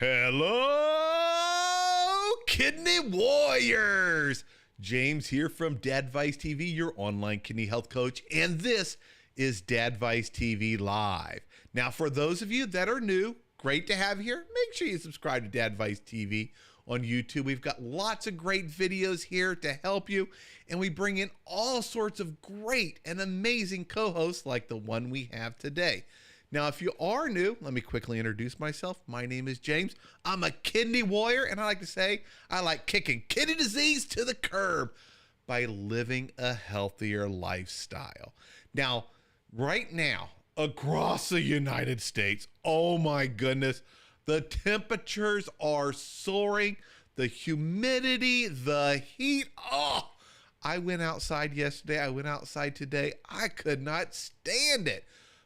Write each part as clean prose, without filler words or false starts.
Hello, kidney warriors. James here from Dadvice TV, your online kidney health coach, and this is Dadvice TV Live. Now, for those of you that are new, great to have you here. Make sure you subscribe to Dadvice TV on YouTube. We've got lots of great videos here to help you, and we bring in all sorts of great and amazing co-hosts like the one we have today. Now, if you are new, let me quickly introduce myself. My name is James. I'm a kidney warrior, and I like to say I like kicking kidney disease to the curb by living a healthier lifestyle. Now, right now, across the United States, oh my goodness, the temperatures are soaring, the humidity, the heat. Oh, I went outside yesterday. I went outside today. I could not stand it.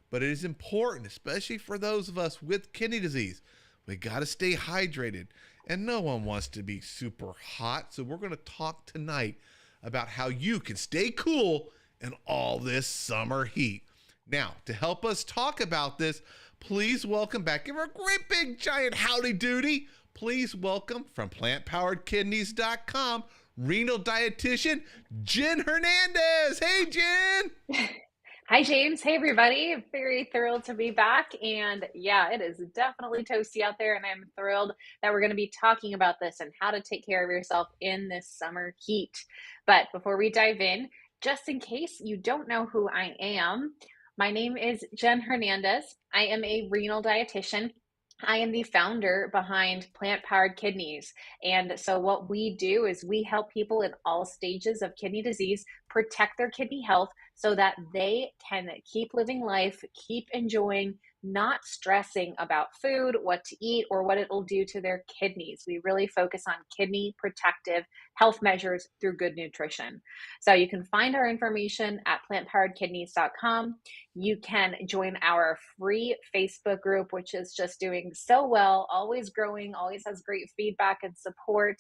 But it is important, especially for those of us with kidney disease. We got to stay hydrated, and no one wants to be super hot. So we're going to talk tonight about how you can stay cool in all this summer heat. Now, to help us talk about this, please welcome back, give her a great big giant howdy doody. Please welcome from plantpoweredkidneys.com, renal dietitian, Jen Hernandez. Hey, Jen. Hi, James. Hey, everybody. Very thrilled to be back. And yeah, it is definitely toasty out there. And I'm thrilled that we're going to be talking about this and how to take care of yourself in this summer heat. But before we dive in, just in case you don't know who I am, my name is Jen Hernandez. I am a renal dietitian. I am the founder behind Plant Powered Kidneys. And so what we do is we help people in all stages of kidney disease protect their kidney health so that they can keep living life, keep enjoying, not stressing about food, what to eat, or what it will do to their kidneys. We really focus on kidney protective health measures through good nutrition. So you can find our information at plantpoweredkidneys.com. You can join our free Facebook group, which is just doing so well, always growing, always has great feedback and support.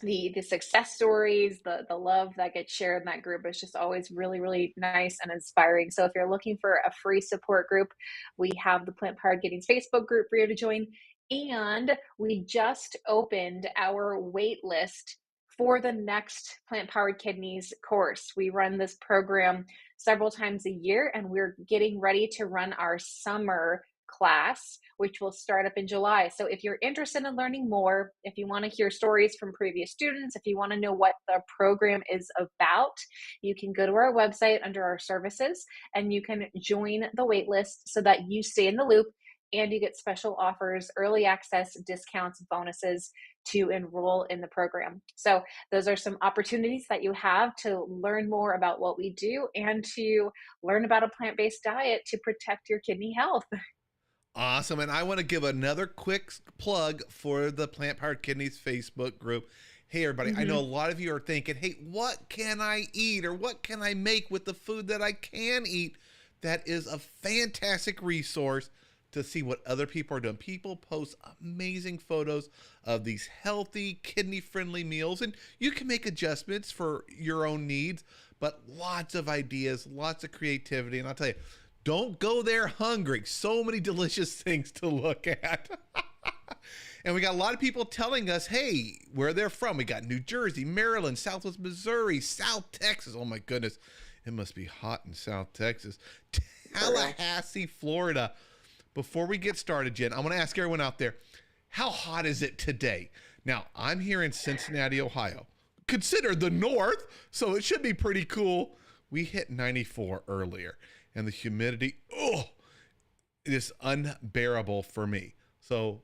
The success stories, the love that gets shared in that group is just always really, really nice and inspiring. So if you're looking for a free support group, we have the Plant Powered Kidneys Facebook group for you to join. And we just opened our wait list for the next Plant Powered Kidneys course. We run this program several times a year, and we're getting ready to run our summer class, which will start up in July. So if you're interested in learning more, if you want to hear stories from previous students, if you want to know what the program is about, you can go to our website under our services and you can join the wait list so that you stay in the loop and you get special offers, early access, discounts, bonuses to enroll in the program. So those are some opportunities that you have to learn more about what we do and to learn about a plant-based diet to protect your kidney health. Awesome. And I want to give another quick plug for the Plant Powered Kidneys Facebook group. Hey, everybody, I know a lot of you are thinking, hey, what can I eat or what can I make with the food that I can eat? That is a fantastic resource to see what other people are doing. People post amazing photos of these healthy, kidney-friendly meals, and you can make adjustments for your own needs, but lots of ideas, lots of creativity. And I'll tell you, don't go there hungry. So many delicious things to look at. And we got a lot of people telling us, hey, where they're from. We got New Jersey, Maryland, Southwest Missouri, South Texas. Oh my goodness, it must be hot in South Texas. Tallahassee, Florida. Before we get started, Jen, I want to ask everyone out there, how hot is it today? Now, I'm here in Cincinnati, Ohio. Consider the north, so it should be pretty cool. We hit 94 earlier. And the humidity, it is unbearable for me. So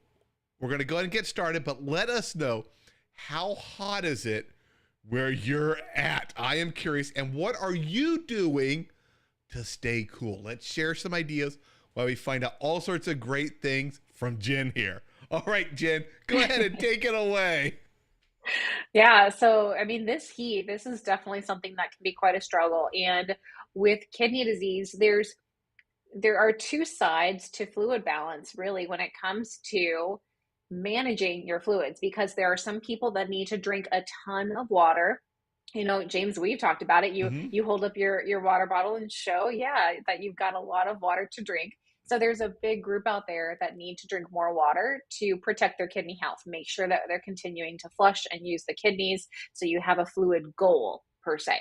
we're going to go ahead and get started, but let us know, how hot is it where you're at? I am curious. And what are you doing to stay cool? Let's share some ideas while we find out all sorts of great things from Jen here. All right, Jen, go ahead and take it away. Yeah, so I mean, this heat, this is definitely something that can be quite a struggle. And with kidney disease, there are two sides to fluid balance, really, when it comes to managing your fluids, because there are some people that need to drink a ton of water. You know, James, we've talked about it. You hold up your water bottle and show, yeah, that you've got a lot of water to drink. So there's a big group out there that need to drink more water to protect their kidney health, make sure that they're continuing to flush and use the kidneys. So you have a fluid goal per se.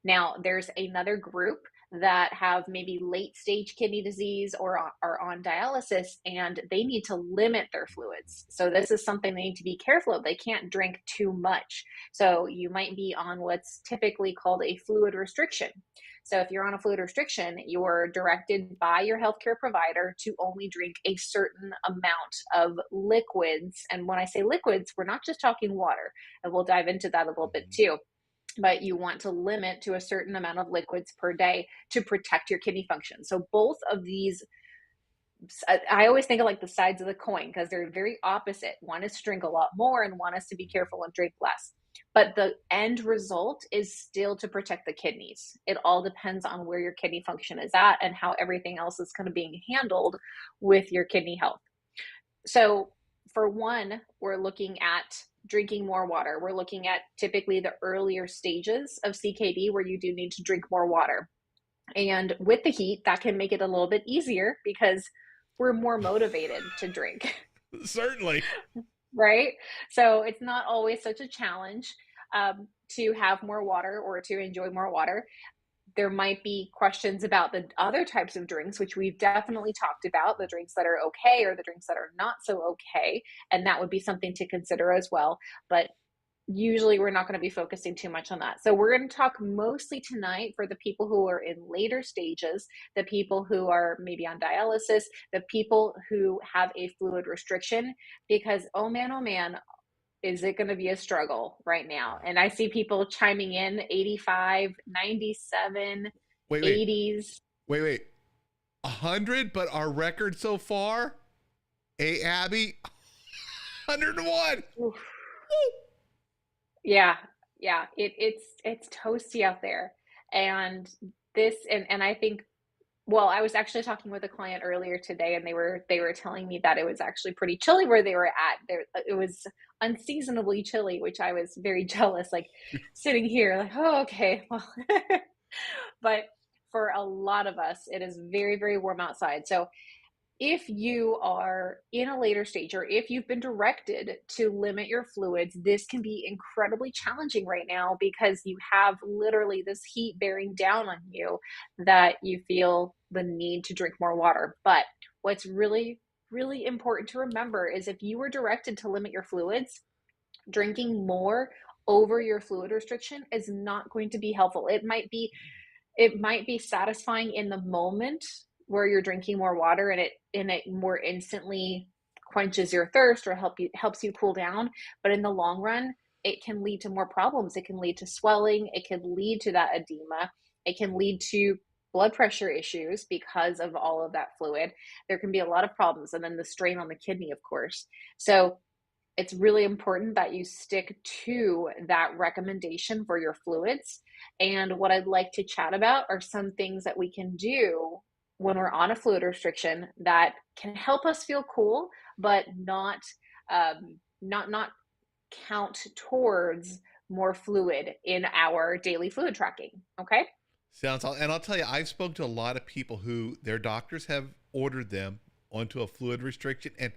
Now, there's another group that have maybe late stage kidney disease or are on dialysis, and they need to limit their fluids. So this is something they need to be careful of. They can't drink too much. So you might be on what's typically called a fluid restriction. So if you're on a fluid restriction, you're directed by your healthcare provider to only drink a certain amount of liquids. And when I say liquids, we're not just talking water, and we'll dive into that a little bit too. But you want to limit to a certain amount of liquids per day to protect your kidney function. So both of these, I always think of like the sides of the coin because they're very opposite. One is to drink a lot more and one is to be careful and drink less. But the end result is still to protect the kidneys. It all depends on where your kidney function is at and how everything else is kind of being handled with your kidney health. So for one, we're looking at drinking more water. We're looking at typically the earlier stages of CKD where you do need to drink more water. And with the heat, that can make it a little bit easier because we're more motivated to drink. Certainly. Right? So it's not always such a challenge to have more water or to enjoy more water. There might be questions about the other types of drinks, which we've definitely talked about, the drinks that are okay or the drinks that are not so okay. And that would be something to consider as well. But usually we're not going to be focusing too much on that. So we're going to talk mostly tonight for the people who are in later stages, the people who are maybe on dialysis, the people who have a fluid restriction, because oh man, is it going to be a struggle right now? And I see people chiming in 85, 97, Wait, wait, 80s. wait. 100, but our record so far, Abby, 101. Oof. Yeah, yeah, it's toasty out there. And this and I think, well, I was actually talking with a client earlier today and they were telling me that it was actually pretty chilly where they were at. There it was unseasonably chilly, which I was very jealous, like sitting here like, oh, okay, well. But for a lot of us, it is very, very warm outside. So if you are in a later stage or if you've been directed to limit your fluids, this can be incredibly challenging right now because you have literally this heat bearing down on you that you feel the need to drink more water. But what's really, really important to remember is if you were directed to limit your fluids, drinking more over your fluid restriction is not going to be helpful. It might be satisfying in the moment where you're drinking more water and it more instantly quenches your thirst or helps you cool down, but in the long run it can lead to more problems. It can lead to swelling, it can lead to that edema, it can lead to blood pressure issues because of all of that fluid. There can be a lot of problems, and then the strain on the kidney, of course. So it's really important that you stick to that recommendation for your fluids. And what I'd like to chat about are some things that we can do when we're on a fluid restriction that can help us feel cool, but not count towards more fluid in our daily fluid tracking. Okay. And I'll tell you, I've spoken to a lot of people who their doctors have ordered them onto a fluid restriction, and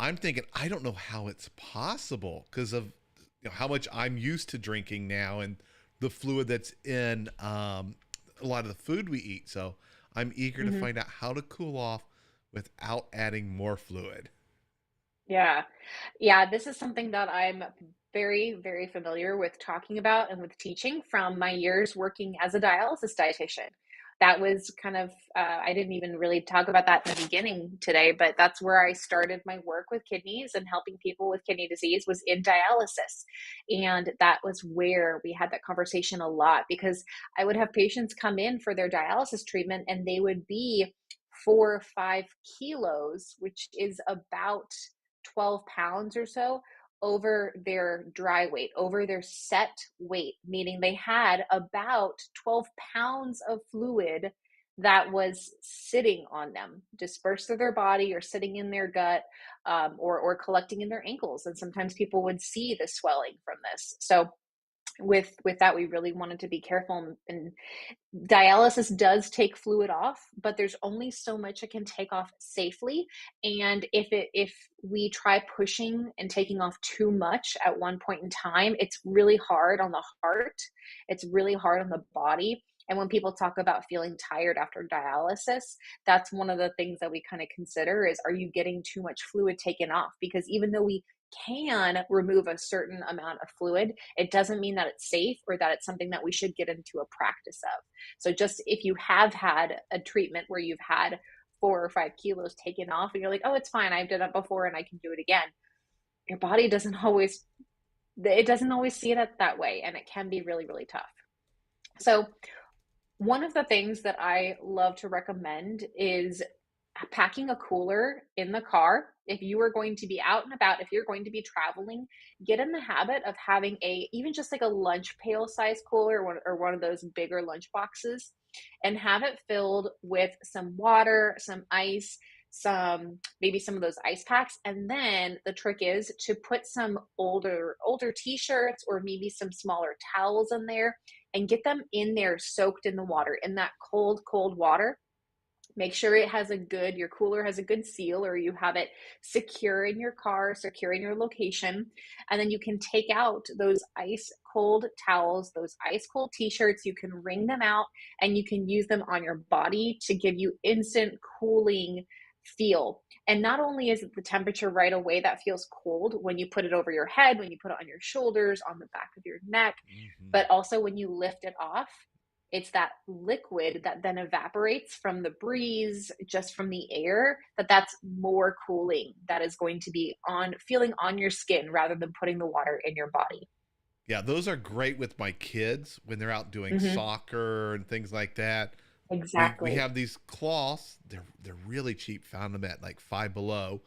I'm thinking, I don't know how it's possible because of how much I'm used to drinking now and the fluid that's in a lot of the food we eat. So I'm eager to find out how to cool off without adding more fluid. Yeah. Yeah. This is something that I'm very, very familiar with talking about and with teaching from my years working as a dialysis dietitian. That was kind of, I didn't even really talk about that in the beginning today, but that's where I started my work with kidneys and helping people with kidney disease was in dialysis. And that was where we had that conversation a lot because I would have patients come in for their dialysis treatment and they would be 4 or 5 kilos, which is about 12 pounds or so over their dry weight, over their set weight, meaning they had about 12 pounds of fluid that was sitting on them, dispersed through their body or sitting in their gut, or collecting in their ankles. And sometimes people would see the swelling from this. So with that, we really wanted to be careful, and dialysis does take fluid off, but there's only so much it can take off safely. And if we try pushing and taking off too much at one point in time, it's really hard on the heart, it's really hard on the body. And when people talk about feeling tired after dialysis, that's one of the things that we kind of consider is, are you getting too much fluid taken off? Because even though we can remove a certain amount of fluid, it doesn't mean that it's safe or that it's something that we should get into a practice of. So just if you have had a treatment where you've had 4 or 5 kilos taken off and you're like, oh, it's fine, I've done it before and I can do it again. Your body doesn't always see it that way. And it can be really, really tough. So one of the things that I love to recommend is packing a cooler in the car. If you are going to be out and about, if you're going to be traveling, get in the habit of having even just like a lunch pail size cooler, or one of those bigger lunch boxes, and have it filled with some water, some ice, maybe some of those ice packs. And then the trick is to put some older t-shirts or maybe some smaller towels in there, and get them in there soaked in the water, in that cold water. Make sure your cooler has a good seal, or you have it secure in your car, secure in your location. And then you can take out those ice cold towels, those ice cold t-shirts, you can wring them out and you can use them on your body to give you instant cooling feel. And not only is it the temperature right away that feels cold when you put it over your head, when you put it on your shoulders, on the back of your neck, but also when you lift it off, it's that liquid that then evaporates from the breeze, just from the air, that's more cooling, that is going to be feeling on your skin rather than putting the water in your body. Yeah, those are great with my kids when they're out doing Mm-hmm. soccer and things like that. We Exactly. have these cloths. They're really cheap. Found them at like Five Below.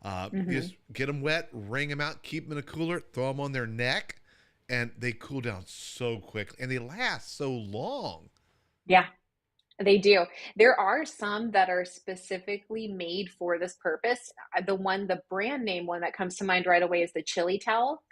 You Mm-hmm. just get them wet, wring them out, keep them in a cooler, throw them on their neck, and they cool down so quickly, and they last so long. Yeah, they do. There are some that are specifically made for this purpose. The brand name one that comes to mind right away is the chili towel.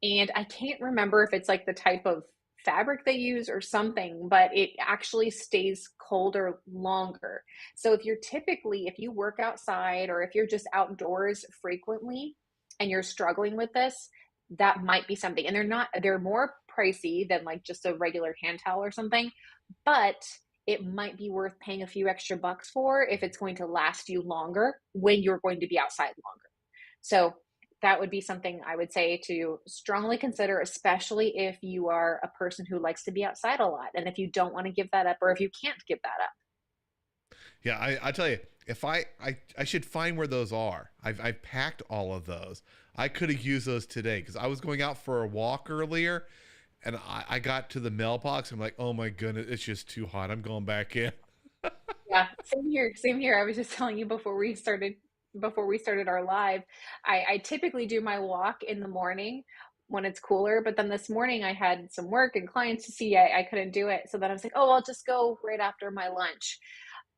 And I can't remember if it's like the type of fabric they use or something, but it actually stays colder longer. So if you work outside or if you're just outdoors frequently and you're struggling with this, that might be something. And they're more pricey than like just a regular hand towel or something, but it might be worth paying a few extra bucks for if it's going to last you longer when you're going to be outside longer. So that would be something I would say to strongly consider, especially if you are a person who likes to be outside a lot. And if you don't want to give that up, or if you can't give that up. Yeah, I tell you, if I should find where those are. I've packed all of those. I could have used those today because I was going out for a walk earlier, and I got to the mailbox. I'm like, oh my goodness, it's just too hot. I'm going back in. Yeah, same here. Same here. I was just telling you before we started our live, I typically do my walk in the morning when it's cooler, but then this morning I had some work and clients to see. I couldn't do it. So then I was like, oh, I'll just go right after my lunch.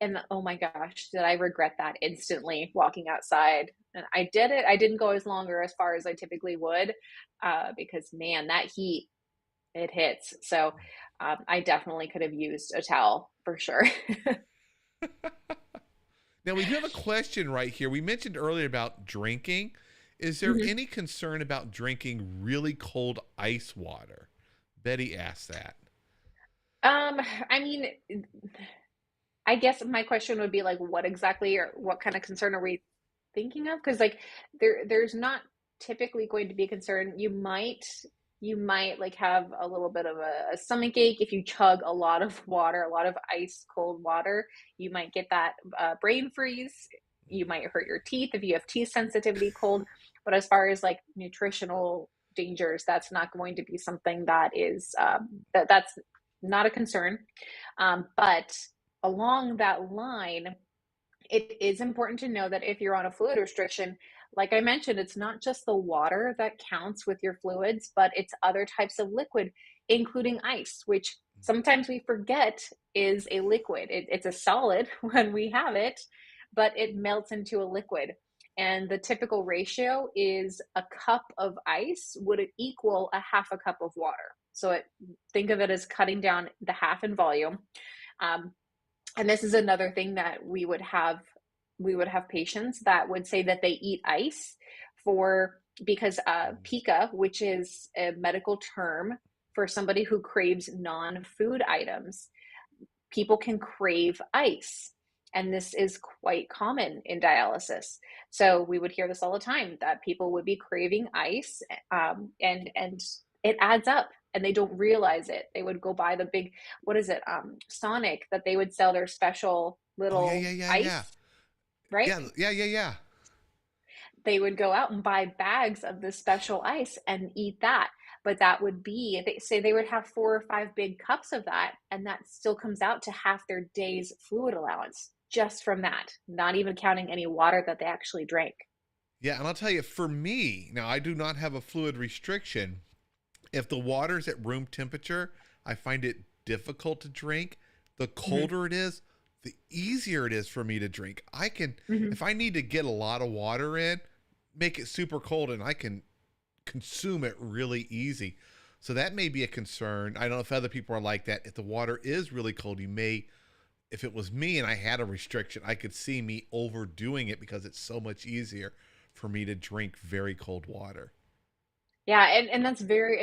And oh my gosh, did I regret that instantly walking outside. And I did it. I didn't go as far as I typically would, because man, that heat, it hits. So I definitely could have used a towel for sure. Now we do have a question right here. We mentioned earlier about drinking. Is there Mhm. any concern about drinking really cold ice water? Betty asked that. Um, I mean, I guess my question would be like, what exactly, or what kind of concern are we thinking of? Because like there's not typically going to be a concern. You might like have a little bit of a stomach ache if you chug a lot of water, a lot of ice cold water. You might get that brain freeze. You might hurt your teeth if you have teeth sensitivity cold. But as far as like nutritional dangers, that's not going to be something that's not a concern. But along that line, it is important to know that if you're on a fluid restriction, like I mentioned, it's not just the water that counts with your fluids, but it's other types of liquid, including ice, which sometimes we forget is a liquid. It's a solid when we have it, but it melts into a liquid. And the typical ratio is a cup of ice would equal a half a cup of water. So think of it as cutting down the half in volume. Um, and this is another thing that we would have patients that would say that they eat ice because pica, which is a medical term for somebody who craves non-food items, people can crave ice. And this is quite common in dialysis. So we would hear this all the time, that people would be craving ice, and it adds up and they don't realize it. They would go buy the big, what is it, Sonic, that they would sell their special Oh yeah, little yeah, yeah, yeah. ice, right? Yeah, yeah, yeah, yeah. They would go out and buy bags of this special ice and eat that. But that would be, they say they would have 4 or 5 big cups of that, and that still comes out to half their day's fluid allowance just from that, not even counting any water that they actually drank. Yeah, and I'll tell you, for me, now I do not have a fluid restriction. If the water's at room temperature, I find it difficult to drink. The Mm-hmm. colder it is, the easier it is for me to drink. I can, Mm-hmm. if I need to get a lot of water in, make it super cold and I can consume it really easy. So that may be a concern. I don't know if other people are like that. If the water is really cold, if it was me and I had a restriction, I could see me overdoing it because it's so much easier for me to drink very cold water. Yeah, and it's a very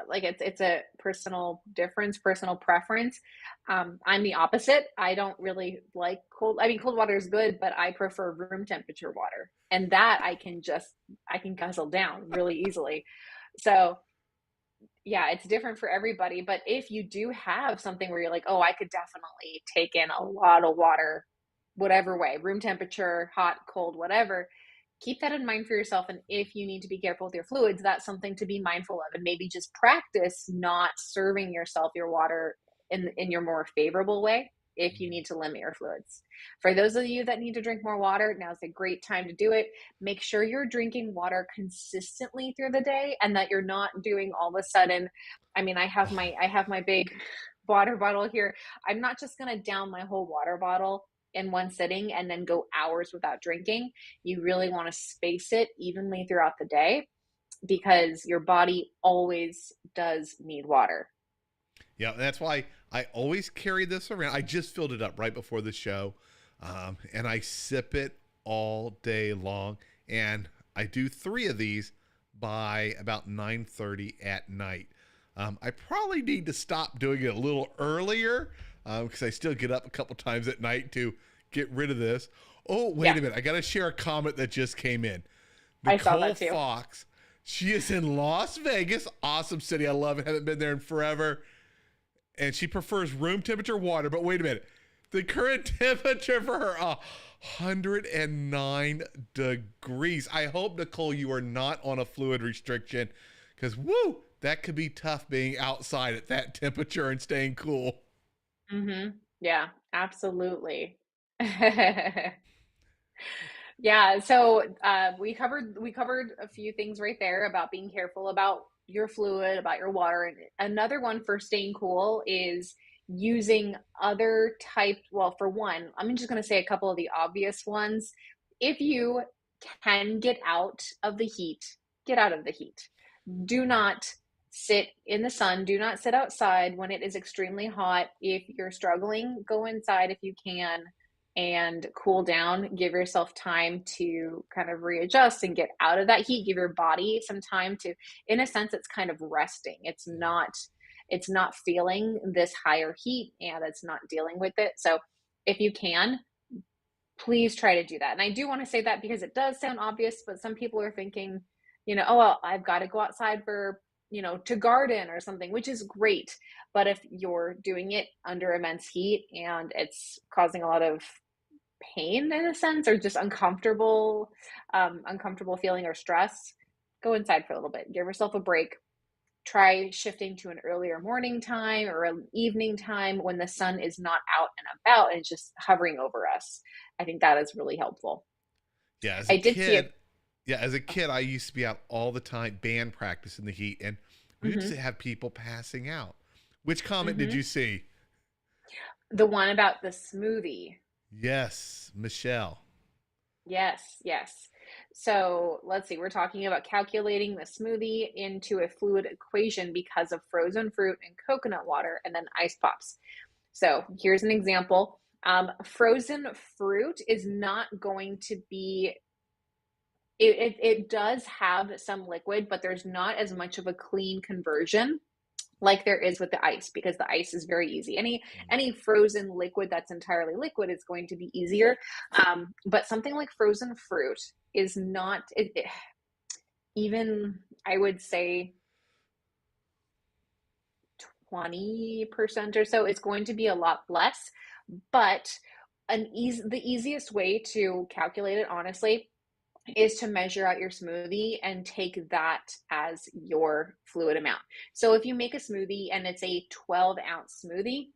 like it's a personal difference, personal preference. I'm the opposite. I don't really like cold. I mean, cold water is good, but I prefer room temperature water, and that I can guzzle down really easily. So yeah, it's different for everybody. But if you do have something where you're like, oh, I could definitely take in a lot of water, whatever way, room temperature, hot, cold, whatever, keep that in mind for yourself. And if you need to be careful with your fluids, that's something to be mindful of, and maybe just practice not serving yourself your water in your more favorable way if you need to limit your fluids. For those of you that need to drink more water, now's a great time to do it. Make sure you're drinking water consistently through the day, and that you're not doing all of a sudden, I mean, Oh, I have my big water bottle here. I'm not just going to down my whole water bottle in one sitting and then go hours without drinking. You really want to space it evenly throughout the day, because your body always does need water. yeah, that's why I always carry this around. I just filled it up right before the show, and I sip it all day long. And I do 3 of these by about 9:30 at night. I probably need to stop doing it a little earlier because I still get up a couple times at night to get rid of this. Oh, wait Yeah, a minute. I got to share a comment that just came in. I saw Nicole that too. Fox, she is in Las Vegas. Awesome city. I love it. Haven't been there in forever. And she prefers room temperature water. But wait a minute. The current temperature for her, 109 degrees. I hope, Nicole, you are not on a fluid restriction because, woo, that could be tough being outside at that temperature and staying cool. Yeah, absolutely. Yeah, so we covered a few things right there about being careful about your fluid, about your water. And another one for staying cool is using other type. Well, for one, I'm just going to say a couple of the obvious ones. If you can get out of the heat, get out of the heat. Do not sit in the sun. Do not sit outside when it is extremely hot. If you're struggling, go inside if you can and cool down. Give yourself time to kind of readjust and get out of that heat. Give your body some time to, in a sense, it's kind of resting. It's not feeling this higher heat, and it's not dealing with it. So if you can, please try to do that. And I do want to say that because it does sound obvious, but some people are thinking, oh, well, I've got to go outside for, to garden or something, which is great. But if you're doing it under immense heat and it's causing a lot of pain in a sense, or just uncomfortable feeling or stress, go inside for a little bit. Give yourself a break. Try shifting to an earlier morning time or an evening time when the sun is not out and about and just hovering over us. I think that is really helpful. Yeah, as a I did see kid, it. yeah, as a kid, I used to be out all the time, band practice in the heat, and we used to Hmm. have people passing out. Which comment did Hmm. you see? The one about the smoothie. Yes, Michelle. Yes, yes. So let's see, we're talking about calculating the smoothie into a fluid equation because of frozen fruit and coconut water and then ice pops. So here's an example. Frozen fruit is not going to be, it does have some liquid, but there's not as much of a clean conversion like there is with the ice, because the ice is very easy. Any frozen liquid that's entirely liquid is going to be easier. But something like frozen fruit is not even, I would say, 20% or so. It's going to be a lot less. But the easiest way to calculate it, honestly, is to measure out your smoothie and take that as your fluid amount. So if you make a smoothie and it's a 12-ounce smoothie,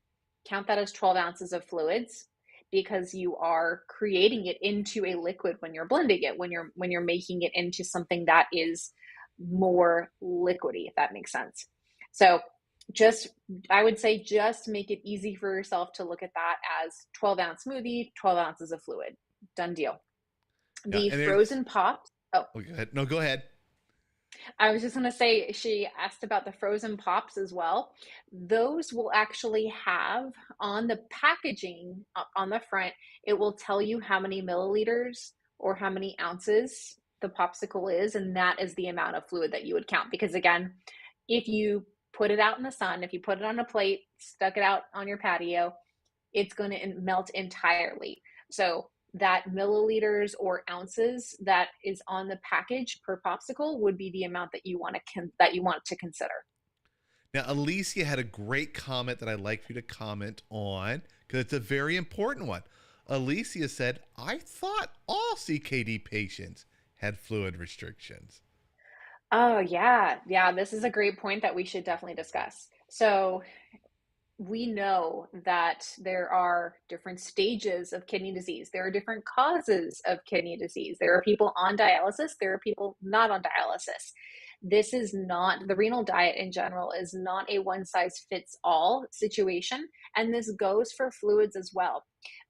count that as 12 ounces of fluids, because you are creating it into a liquid when you're blending it, when you're making it into something that is more liquidy, if that makes sense. So I would say just make it easy for yourself to look at that as 12-ounce smoothie, 12 ounces of fluid. Done deal. Yeah, The and frozen pops. Oh, go ahead. No, go ahead. I was just going to say, she asked about the frozen pops as well. Those will actually have on the packaging on the front, it will tell you how many milliliters or how many ounces the popsicle is. And that is the amount of fluid that you would count. Because again, if you put it out in the sun, if you put it on a plate, stuck it out on your patio, it's going to melt entirely. So that milliliters or ounces that is on the package per popsicle would be the amount that you want to consider. Now, Alicia had a great comment that I'd like for you to comment on because it's a very important one. Alicia said, I thought all CKD patients had fluid restrictions. Oh, yeah. Yeah, this is a great point that we should definitely discuss. So, we know that there are different stages of kidney disease. There are different causes of kidney disease. There are people on dialysis, there are people not on dialysis. This is not, the renal diet in general is not a one size fits all situation. And this goes for fluids as well.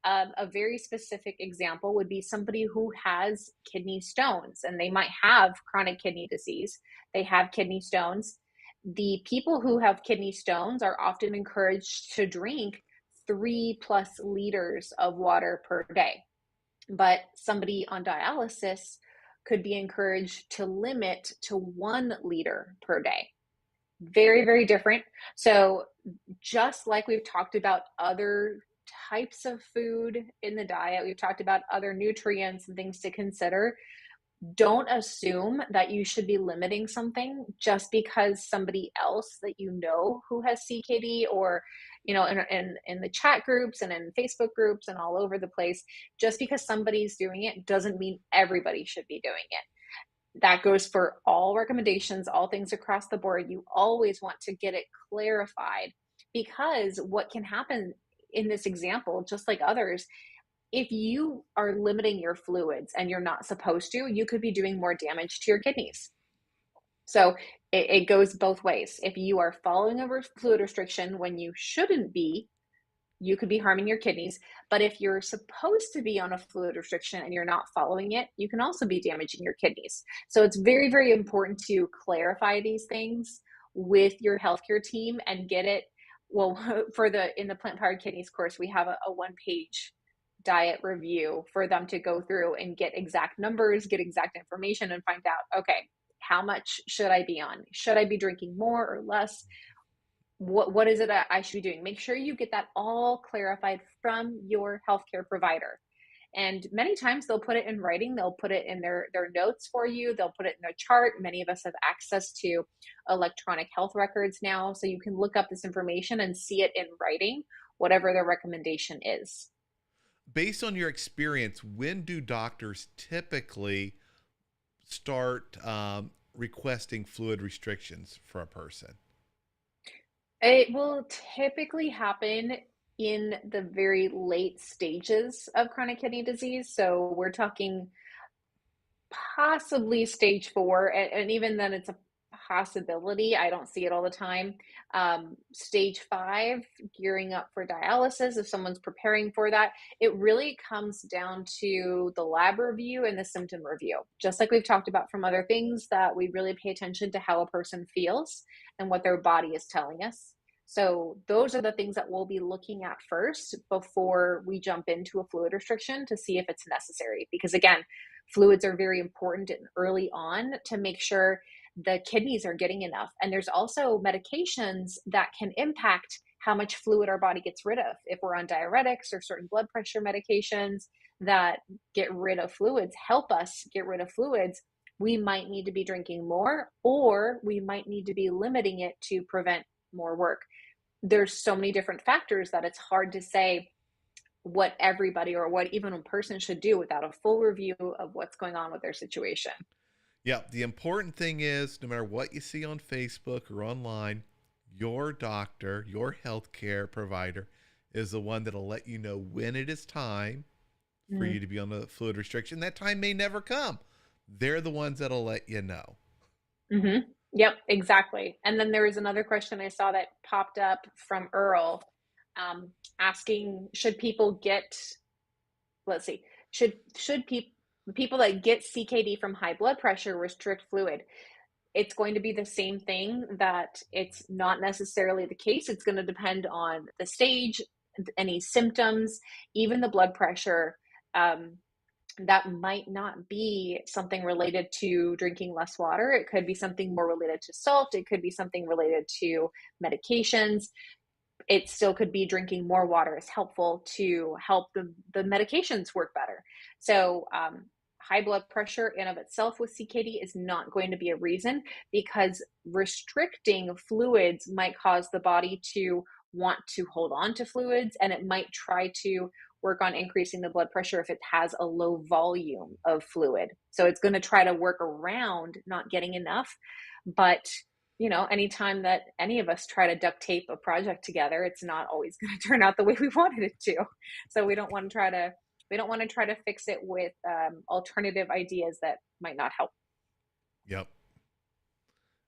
A very specific example would be somebody who has kidney stones, and they might have chronic kidney disease. They have kidney stones. The people who have kidney stones are often encouraged to drink 3+ liters of water per day. But somebody on dialysis could be encouraged to limit to 1 liter per day. Very, very different. So, just like we've talked about other types of food in the diet, we've talked about other nutrients and things to consider. Don't assume that you should be limiting something just because somebody else that you know who has CKD, or in the chat groups and in Facebook groups and all over the place, just because somebody's doing it doesn't mean everybody should be doing it. That goes for all recommendations, all things across the board. You always want to get it clarified, because what can happen in this example, just like others, if you are limiting your fluids and you're not supposed to, you could be doing more damage to your kidneys. So it goes both ways. If you are following a fluid restriction when you shouldn't be, you could be harming your kidneys. But if you're supposed to be on a fluid restriction and you're not following it, you can also be damaging your kidneys. So it's very, very important to clarify these things with your healthcare team and get it. Well, in the Plant Powered Kidneys course, we have a one-page diet review for them to go through and get exact numbers, get exact information, and find out, okay, how much should I be on? Should I be drinking more or less? What is it that I should be doing? Make sure you get that all clarified from your healthcare provider. And many times they'll put it in writing, they'll put it in their notes for you, they'll put it in their chart. Many of us have access to electronic health records now, so you can look up this information and see it in writing, whatever the recommendation is. Based on your experience, when do doctors typically start requesting fluid restrictions for a person? It will typically happen in the very late stages of chronic kidney disease. So we're talking possibly stage 4, and even then it's a possibility. I don't see it all the time. Stage 5, gearing up for dialysis, if someone's preparing for that, it really comes down to the lab review and the symptom review. Just like we've talked about from other things, that we really pay attention to how a person feels and what their body is telling us. So those are the things that we'll be looking at first before we jump into a fluid restriction to see if it's necessary. Because again, fluids are very important early on to make sure the kidneys are getting enough. And there's also medications that can impact how much fluid our body gets rid of. If we're on diuretics or certain blood pressure medications that get rid of fluids, help us get rid of fluids, we might need to be drinking more, or we might need to be limiting it to prevent more work. There's so many different factors that it's hard to say what everybody or what even a person should do without a full review of what's going on with their situation. Yeah, the important thing is, no matter what you see on Facebook or online, your doctor, your healthcare provider is the one that'll let you know when it is time for you to be on a fluid restriction. That time may never come. They're the ones that'll let you know. Mm-hmm. Yep, exactly. And then there was another question I saw that popped up from Earl, asking, should people get, let's see, should people that get CKD from high blood pressure restrict fluid? It's going to be the same thing, that it's not necessarily the case. It's going to depend on the stage, any symptoms, even the blood pressure. That might not be something related to drinking less water. It could be something more related to salt. It could be something related to medications. It still could be drinking more water is helpful to help the medications work better. So high blood pressure in of itself with CKD is not going to be a reason, because restricting fluids might cause the body to want to hold on to fluids, and it might try to work on increasing the blood pressure if it has a low volume of fluid. So it's going to try to work around not getting enough. But anytime that any of us try to duct tape a project together, it's not always going to turn out the way we wanted it to. So we don't want to try to fix it with alternative ideas that might not help. Yep.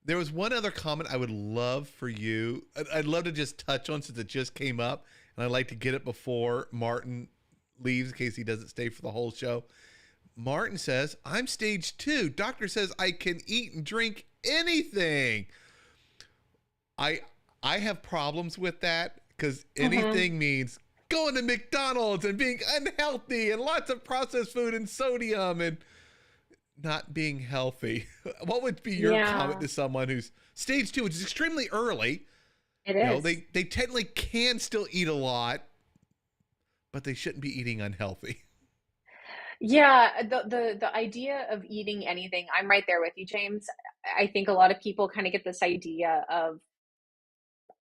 There was one other comment I would love for you. I'd love to just touch on, since it just came up, and I'd like to get it before Martin leaves in case he doesn't stay for the whole show. Martin says, I'm stage 2. Doctor says I can eat and drink anything. I have problems with that, because anything means going to McDonald's and being unhealthy and lots of processed food and sodium and not being healthy. What would be your comment to someone who's stage 2, which is extremely early? It is. They technically can still eat a lot, but they shouldn't be eating unhealthy. Yeah, the idea of eating anything, I'm right there with you, James. I think a lot of people kind of get this idea of,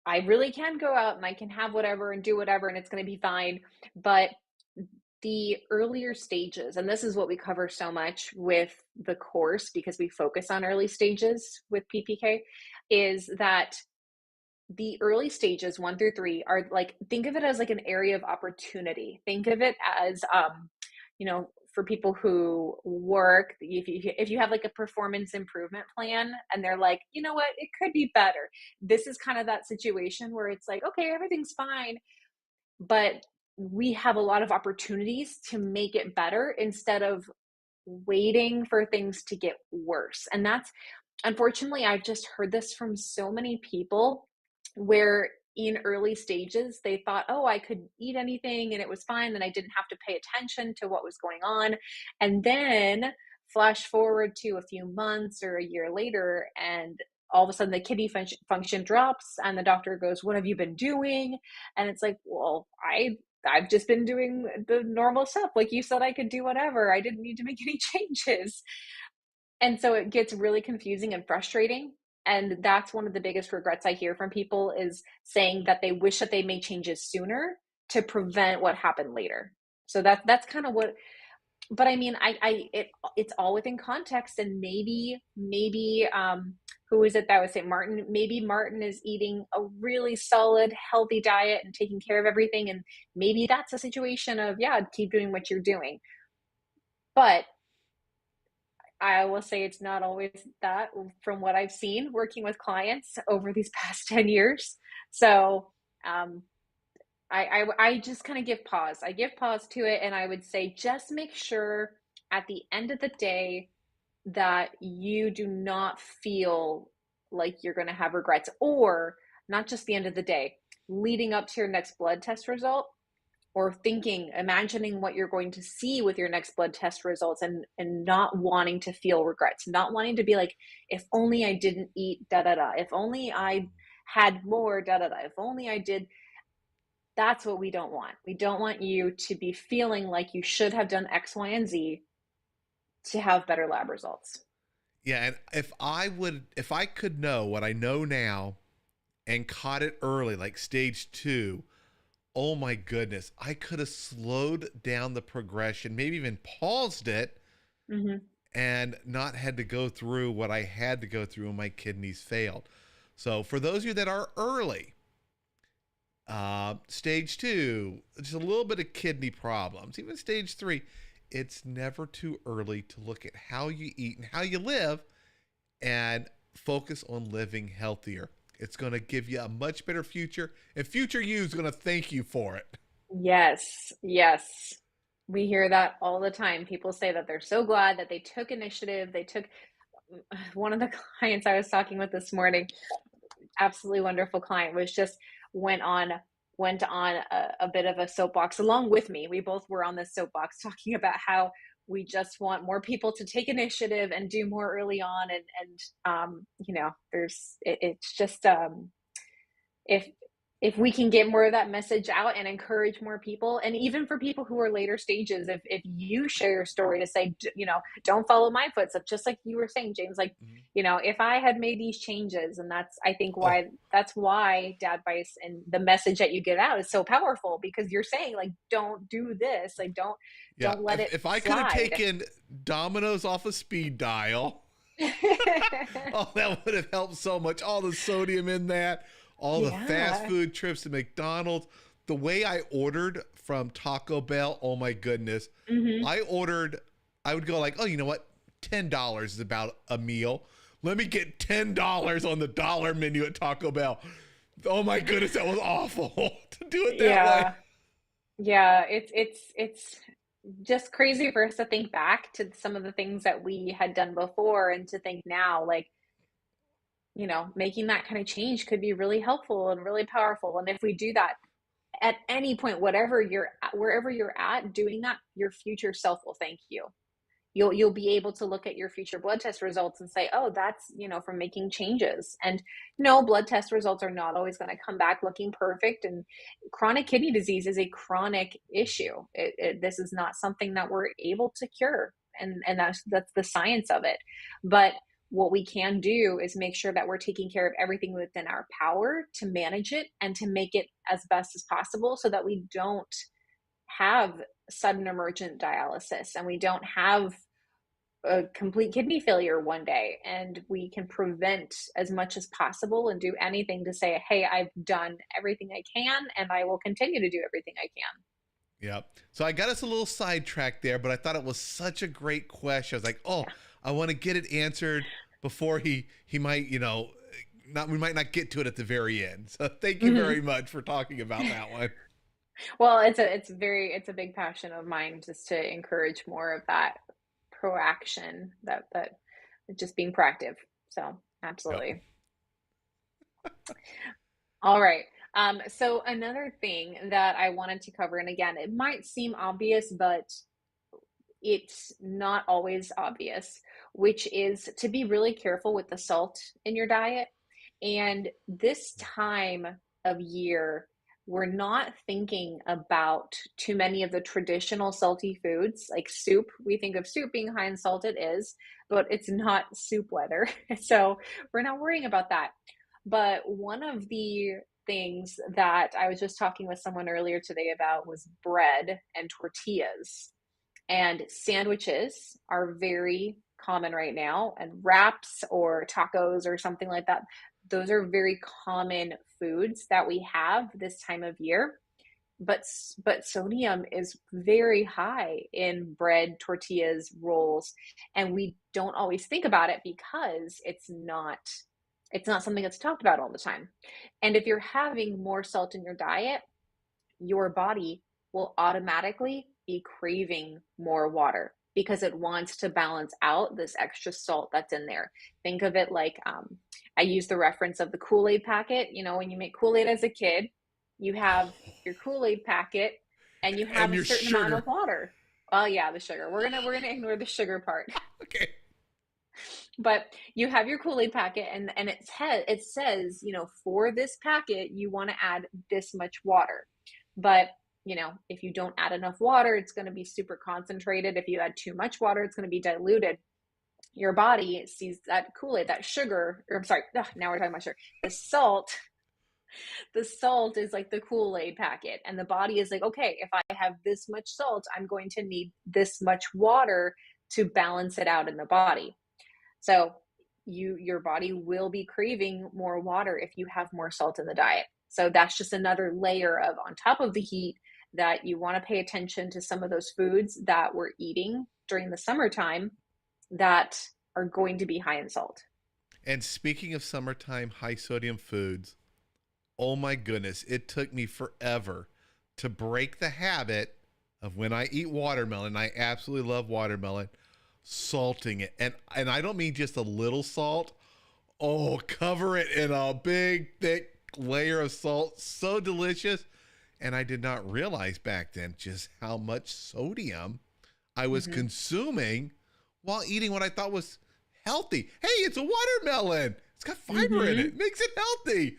I really can go out and I can have whatever and do whatever and it's going to be fine. But the earlier stages, and this is what we cover so much with the course because we focus on early stages with PPK, is that the early stages 1 through 3 are like, think of it as like an area of opportunity. Think of it as, for people who work, if you have like a performance improvement plan and they're like, you know what, it could be better. This is kind of that situation where it's like, okay, everything's fine, but we have a lot of opportunities to make it better instead of waiting for things to get worse. And that's, unfortunately, I've just heard this from so many people where in early stages, they thought, oh, I could eat anything and it was fine. And I didn't have to pay attention to what was going on. And then flash forward to a few months or a year later, and all of a sudden the kidney function drops and the doctor goes, what have you been doing? And it's like, well, I've just been doing the normal stuff. Like you said, I could do whatever. I didn't need to make any changes. And so it gets really confusing and frustrating. And that's one of the biggest regrets I hear from people, is saying that they wish that they made changes sooner to prevent what happened later. So that's kind of what, but I mean, it's all within context. And maybe, who is it that would say Martin? Maybe Martin is eating a really solid, healthy diet and taking care of everything. And maybe that's a situation of, keep doing what you're doing. But I will say it's not always that from what I've seen working with clients over these past 10 years. So, um, I just kind of give pause. I give pause to it, and I would say just make sure at the end of the day that you do not feel like you're going to have regrets, or not just the end of the day, leading up to your next blood test result, or thinking, imagining what you're going to see with your next blood test results, and not wanting to feel regrets, not wanting to be like, if only I didn't eat da da da, if only I had more da da da, if only I did. That's what we don't want. We don't want you to be feeling like you should have done X, Y, and Z to have better lab results. Yeah, and if I could know what I know now and caught it early, like stage 2, oh my goodness, I could have slowed down the progression, maybe even paused it, Mm-hmm. and not had to go through what I had to go through when my kidneys failed. So for those of you that are early, stage 2, just a little bit of kidney problems, even stage 3, it's never too early to look at how you eat and how you live and focus on living healthier. It's going to give you a much better future, and future you is going to thank you for it. Yes, yes. We hear that all the time. People say that they're so glad that they took initiative. They took one of the clients I was talking with this morning, absolutely wonderful client, was just went on went on a bit of a soapbox along with me. We both were on this soapbox talking about how we just want more people to take initiative and do more early on, and it's just if if we can get more of that message out and encourage more people, and even for people who are later stages, if you share your story to say, don't follow my footsteps, just like you were saying, James, like, Mhm. if I had made these changes, and that's, I think, Oh, why Dadvice and the message that you get out is so powerful, because you're saying, like, don't do this, like, yeah. don't let it If I could have slide. taken Domino's off a speed dial, oh, that would have helped so much. All the sodium in that, all the fast Yeah. food trips to McDonald's, the way I ordered from Taco Bell, oh my goodness. Hmm. I ordered, I would go like, oh, you know what? $10 is about a meal. Let me get $10 on the dollar menu at Taco Bell. Oh my goodness, that was awful to do it that way. Yeah. Yeah, it's just crazy for us to think back to some of the things that we had done before, and to think now, like, making that kind of change could be really helpful and really powerful. And if we do that at any point, wherever you're at doing that, your future self will thank you. You'll be able to look at your future blood test results and say, oh, that's, from making changes. And no, blood test results are not always going to come back looking perfect. And chronic kidney disease is a chronic issue. This is not something that we're able to cure. And that's the science of it. But what we can do is make sure that we're taking care of everything within our power to manage it and to make it as best as possible, so that we don't have sudden emergent dialysis, and we don't have a complete kidney failure one day, and we can prevent as much as possible and do anything to say, hey, I've done everything I can, and I will continue to do everything I can. Yeah. So I got us a little sidetracked there, but I thought it was such a great question. I was like, oh, Yeah. I want to get it answered before he might, not we might not get to it at the very end. So thank you Hmm. very much for talking about that one. Well, it's a big passion of mine, just to encourage more of that proaction, that just being proactive. So Yep. absolutely. All right. So another thing that I wanted to cover, and again, it might seem obvious, but it's not always obvious, which is to be really careful with the salt in your diet. And this time of year, we're not thinking about too many of the traditional salty foods like soup. We think of soup being high in salt, it is, but it's not soup weather. So we're not worrying about that. But one of the things that I was just talking with someone earlier today about was bread and tortillas. And sandwiches are very common right now, and wraps or tacos or something like that. Those are very common foods that we have this time of year. but sodium is very high in bread, tortillas, rolls, and we don't always think about it because it's not something that's talked about all the time. And if you're having more salt in your diet, your body will automatically be craving more water because it wants to balance out this extra salt that's in there. Think of it like I use the reference of the Kool-Aid packet. You know, when you make Kool-Aid as a kid, you have your Kool-Aid packet and you have And a your certain amount of sugar. water. Well, yeah, the sugar. We're gonna ignore the sugar part. Okay. But you have your Kool-Aid packet and it says, for this packet, you want to add this much water. But, if you don't add enough water, it's going to be super concentrated. If you add too much water, it's going to be diluted. Your body sees that Kool-Aid, that sugar, or I'm sorry, now we're talking about sugar. The salt is like the Kool-Aid packet. And the body is like, okay, if I have this much salt, I'm going to need this much water to balance it out in the body. So your body will be craving more water if you have more salt in the diet. So that's just another layer of on top of the heat that you want to pay attention to some of those foods that we're eating during the summertime that are going to be high in salt. And speaking of summertime high sodium foods, oh my goodness, it took me forever to break the habit of when I eat watermelon. I absolutely love watermelon, salting it. And I don't mean just a little salt. Oh, cover it in a big, thick layer of salt. So delicious. And I did not realize back then just how much sodium I was Mm-hmm. consuming while eating what I thought was healthy. Hey, it's a watermelon. It's got fiber in it. Mm-hmm. It makes it healthy.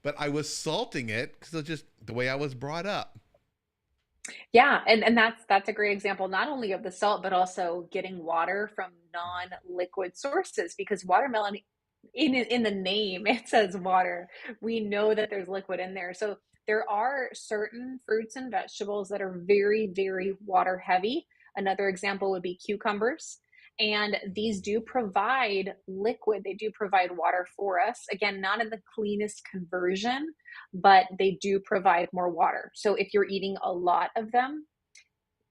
But I was salting it because of just the way I was brought up. Yeah, and that's a great example, not only of the salt, but also getting water from non-liquid sources, because watermelon, in the name, it says water. We know that there's liquid in there. So there are certain fruits and vegetables that are very, very water heavy. Another example would be cucumbers. And these do provide liquid, they do provide water for us. Again, not in the cleanest conversion, but they do provide more water. So if you're eating a lot of them,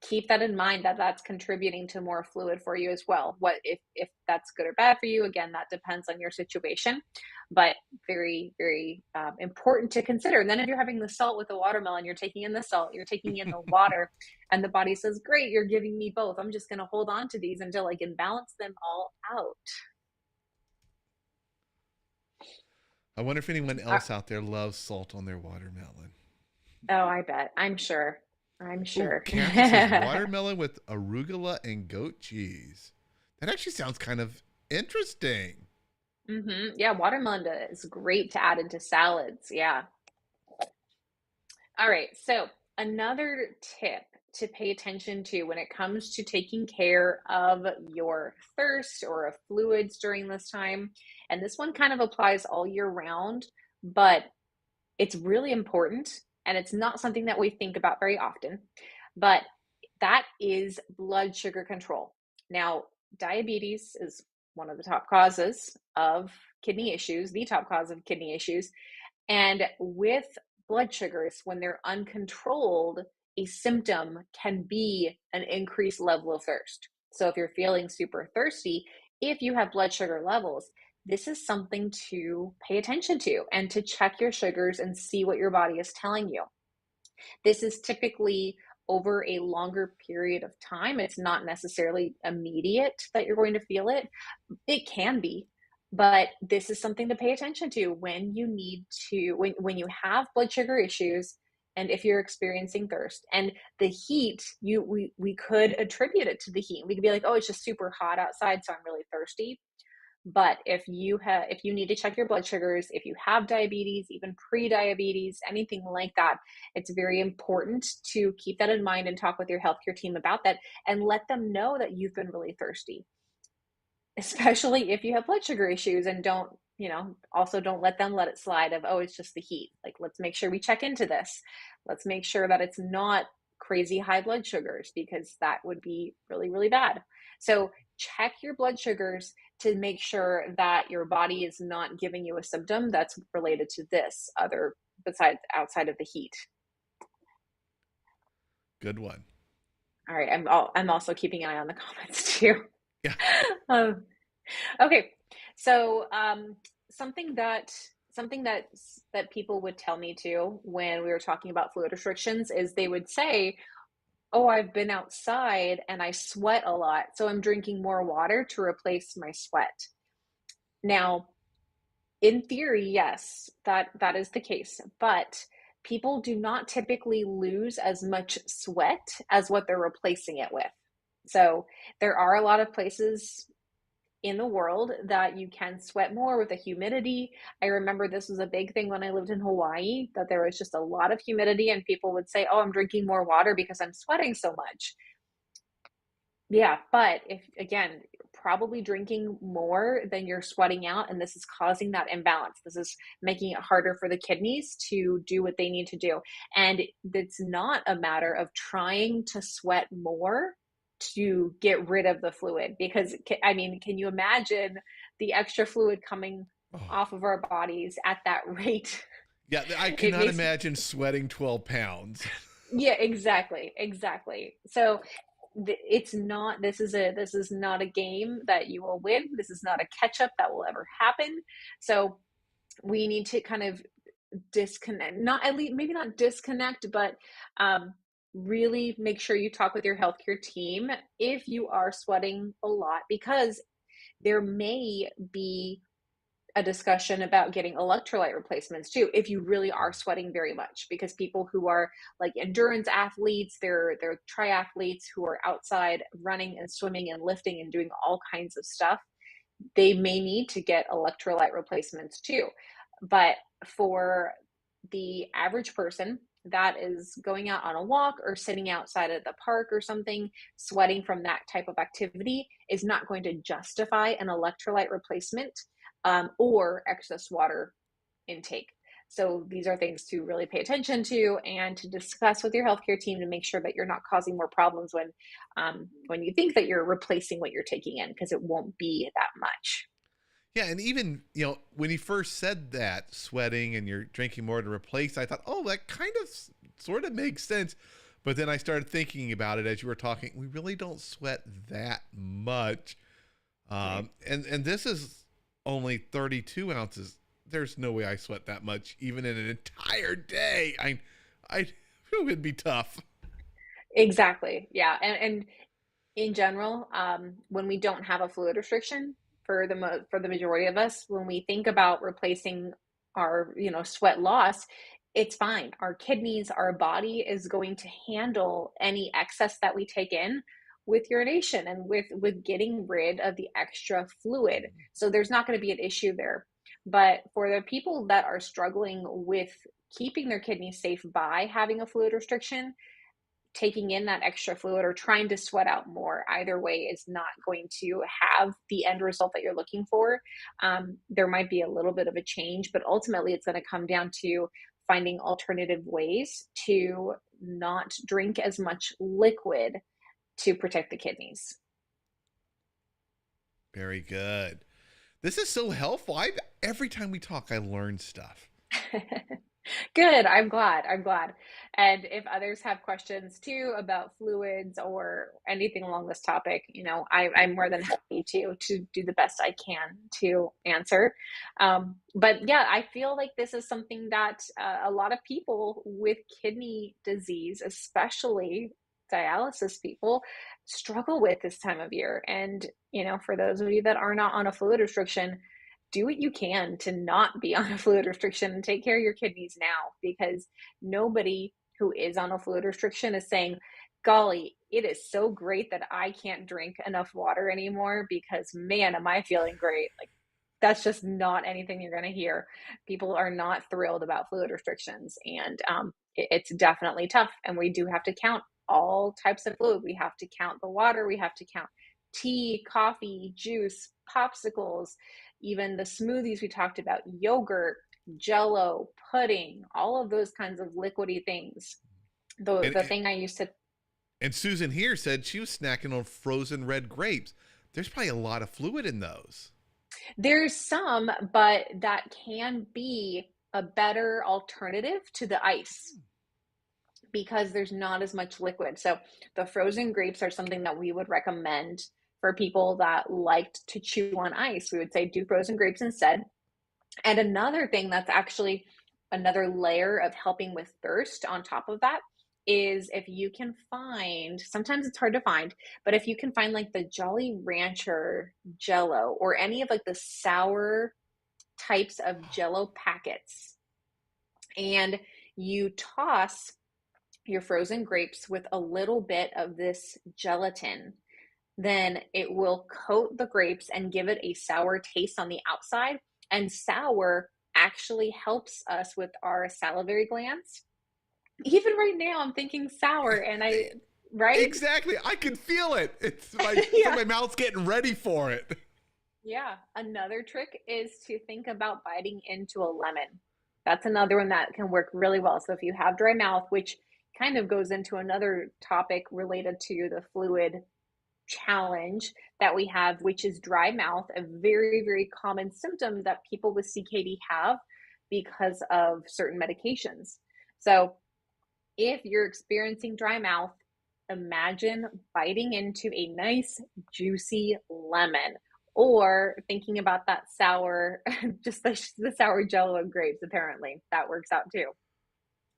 keep that in mind that that's contributing to more fluid for you as well. What if that's good or bad for you? Again, that depends on your situation, but very, very important to consider. And then if you're having the salt with the watermelon, you're taking in the salt, you're taking in the water, and the body says, great, you're giving me both. I'm just going to hold on to these until I can balance them all out. I wonder if anyone Uh, else out there loves salt on their watermelon. oh, I bet. I'm sure. I'm Ooh, sure. Kathy says watermelon with arugula and goat cheese. That actually sounds kind of interesting. Yeah, watermelon is great to add into salads. Yeah. All right. So, another tip to pay attention to when it comes to taking care of your thirst or of fluids during this time, and this one kind of applies all year round, but it's really important and it's not something that we think about very often, but that is blood sugar control. Now, diabetes is one of the top causes of kidney issues, the top cause of kidney issues. And with blood sugars, when they're uncontrolled, a symptom can be an increased level of thirst. So if you're feeling super thirsty, if you have blood sugar levels, this is something to pay attention to and to check your sugars and see what your body is telling you. This is typically over a longer period of time. It's not necessarily immediate that you're going to feel it. It can be, but this is something to pay attention to when you need to, when you have blood sugar issues and if you're experiencing thirst. And the heat, we could attribute it to the heat. We could be like, oh, it's just super hot outside, so I'm really thirsty. But if you need to check your blood sugars, if you have diabetes, even pre-diabetes, anything like that, it's very important to keep that in mind and talk with your healthcare team about that and let them know that you've been really thirsty, especially if you have blood sugar issues, and also don't let them let it slide of, oh, it's just the heat. Like, let's make sure we check into this. Let's make sure that it's not crazy high blood sugars, because that would be really, really bad. So check your blood sugars to make sure that your body is not giving you a symptom that's related to this other besides outside of the heat. Good one. All right, I'm also keeping an eye on the comments too. Yeah. Um, okay, so something that something that that people would tell me too when we were talking about fluid restrictions is they would say, "Oh, I've been outside and I sweat a lot, so I'm drinking more water to replace my sweat." Now, in theory, yes, that is the case, but people do not typically lose as much sweat as what they're replacing it with. So there are a lot of places in the world that you can sweat more with the humidity. I remember this was a big thing when I lived in Hawaii, that there was just a lot of humidity and people would say, "Oh, I'm drinking more water because I'm sweating so much." Yeah, but if again, probably drinking more than you're sweating out, and this is causing that imbalance. This is making it harder for the kidneys to do what they need to do. And it's not a matter of trying to sweat more to get rid of the fluid, because I mean, can you imagine the extra fluid coming Oh, off of our bodies at that rate? yeah. I It cannot makes imagine sweating 12 pounds. Yeah, exactly, exactly. So this is not a game that you will win. This is not a catch up that will ever happen. So we need to kind of disconnect, not at least maybe not disconnect, but um, really make sure you talk with your healthcare team if you are sweating a lot, because there may be a discussion about getting electrolyte replacements too if you really are sweating very much, because people who are like endurance athletes, they're triathletes who are outside running and swimming and lifting and doing all kinds of stuff, they may need to get electrolyte replacements too. But for the average person that is going out on a walk or sitting outside at the park or something, sweating from that type of activity is not going to justify an electrolyte replacement or excess water intake. So these are things to really pay attention to and to discuss with your healthcare team to make sure that you're not causing more problems when you think that you're replacing what you're taking in, because it won't be that much. Yeah, and even, when he first said that, sweating and you're drinking more to replace, I thought, oh, that kind of sort of makes sense. But then I started thinking about it as you were talking. We really don't sweat that much. Right. And this is only 32 ounces. There's no way I sweat that much, even in an entire day. I it would be tough. Exactly. Yeah. And in general, when we don't have a fluid restriction, for the majority of us, when we think about replacing our sweat loss, it's fine. Our kidneys, our body is going to handle any excess that we take in with urination and with getting rid of the extra fluid. So there's not going to be an issue there. But for the people that are struggling with keeping their kidneys safe by having a fluid restriction, taking in that extra fluid or trying to sweat out more, either way is not going to have the end result that you're looking for. There might be a little bit of a change, but ultimately it's going to come down to finding alternative ways to not drink as much liquid to protect the kidneys. Very good. This is so helpful. Every time we talk, I learn stuff. Good. I'm glad. I'm glad. And if others have questions too about fluids or anything along this topic, I'm more than happy to do the best I can to answer. But yeah, I feel like this is something that a lot of people with kidney disease, especially dialysis people, struggle with this time of year. And for those of you that are not on a fluid restriction, do what you can to not be on a fluid restriction and take care of your kidneys now, because nobody who is on a fluid restriction is saying, golly, it is so great that I can't drink enough water anymore because man, am I feeling great. Like, that's just not anything you're going to hear. People are not thrilled about fluid restrictions, and it's definitely tough. And we do have to count all types of fluid. We have to count the water. We have to count tea, coffee, juice, popsicles, even the smoothies we talked about, yogurt, jello, pudding, all of those kinds of liquidy things. The And the thing I used to and Susan here said she was snacking on frozen red grapes. There's probably a lot of fluid in those. There's some, but that can be a better alternative to the ice, because there's not as much liquid. So the frozen grapes are something that we would recommend for people that liked to chew on ice. We would say do frozen grapes instead. And another thing that's actually another layer of helping with thirst on top of that is if you can find, sometimes it's hard to find, but if you can find like the Jolly Rancher Jello or any of like the sour types of Jello packets, and you toss your frozen grapes with a little bit of this gelatin, then it will coat the grapes and give it a sour taste on the outside. And sour actually helps us with our salivary glands. Even right now, I'm thinking sour, and right? Exactly. I can feel it. It's Yeah. like my mouth's getting ready for it. Yeah. Another trick is to think about biting into a lemon. That's another one that can work really well. So if you have dry mouth, which kind of goes into another topic related to the fluid challenge that we have, which is dry mouth, a very, very common symptom that people with CKD have because of certain medications. So if you're experiencing dry mouth, imagine biting into a nice, juicy lemon, or thinking about that sour, just the sour jello of grapes, apparently. That works out too.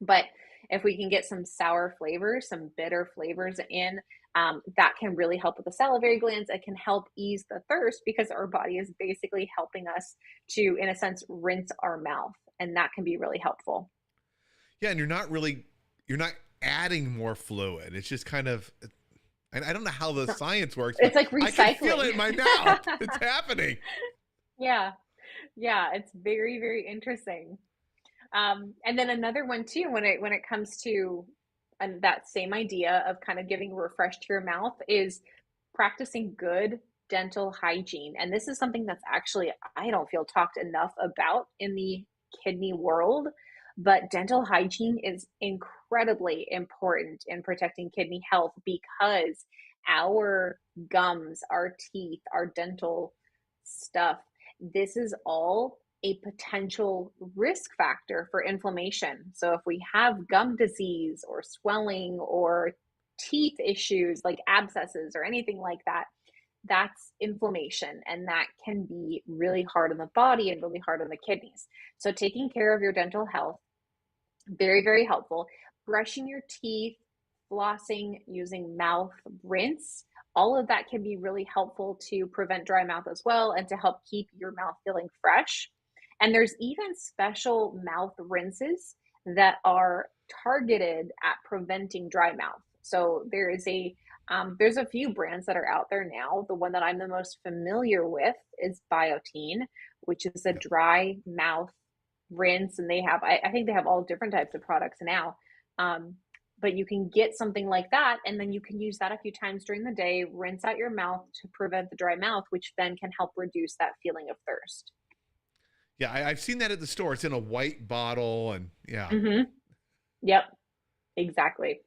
But if we can get some sour flavors, some bitter flavors in, that can really help with the salivary glands. It can help ease the thirst because our body is basically helping us to, in a sense, rinse our mouth. And that can be really helpful. Yeah, and you're not adding more fluid. It's just kind of, and I don't know how the science works, It's but like I can feel recycling. it in my mouth. It's happening. Yeah. Yeah. It's very, very interesting. And then another one too, when it comes to that same idea of kind of giving a refresh to your mouth, is practicing good dental hygiene. And this is something that's actually, I don't feel talked enough about in the kidney world, but dental hygiene is incredibly important in protecting kidney health because our gums, our teeth, our dental stuff, this is all a potential risk factor for inflammation. So if we have gum disease or swelling or teeth issues like abscesses or anything like that, that's inflammation, and that can be really hard on the body and really hard on the kidneys. So taking care of your dental health, very, very helpful. Brushing your teeth, flossing, using mouth rinse, all of that can be really helpful to prevent dry mouth as well and to help keep your mouth feeling fresh. And there's even special mouth rinses that are targeted at preventing dry mouth. So there's a few brands that are out there now. The one that I'm the most familiar with is Biotene, which is a dry mouth rinse, and I think they have all different types of products now. Um, but you can get something like that, and then you can use that a few times during the day, rinse out your mouth to prevent the dry mouth, which then can help reduce that feeling of thirst. Yeah, I've seen that at the store. It's in a white bottle, and yeah. Mm-hmm. Yep, exactly.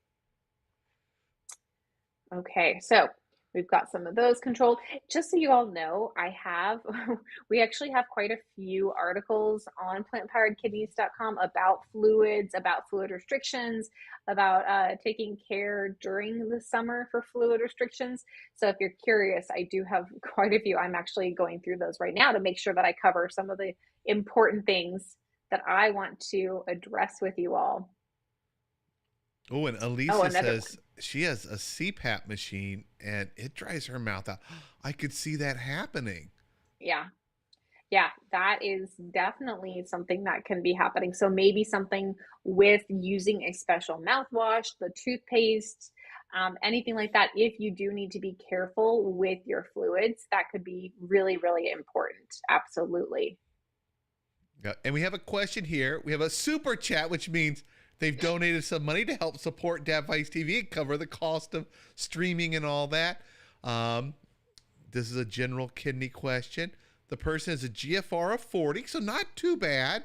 Okay, so we've got some of those controlled. Just so you all know, we actually have quite a few articles on plantpoweredkidneys.com about fluids, about fluid restrictions, about taking care during the summer for fluid restrictions. So if you're curious, I do have quite a few. I'm actually going through those right now to make sure that I cover some of the important things that I want to address with you all. Oh, and Oh, Alicia another says one. she has a CPAP machine and it dries her mouth out. I could see that happening. Yeah. Yeah, that is definitely something that can be happening. So maybe something with using a special mouthwash, the toothpaste, anything like that. If you do need to be careful with your fluids, that could be really, really important. Absolutely. Yeah, and we have a question here. We have a super chat, which means they've donated some money to help support Dadvice TV and cover the cost of streaming and all that. Um, this is a general kidney question. The person is a GFR of 40, so not too bad.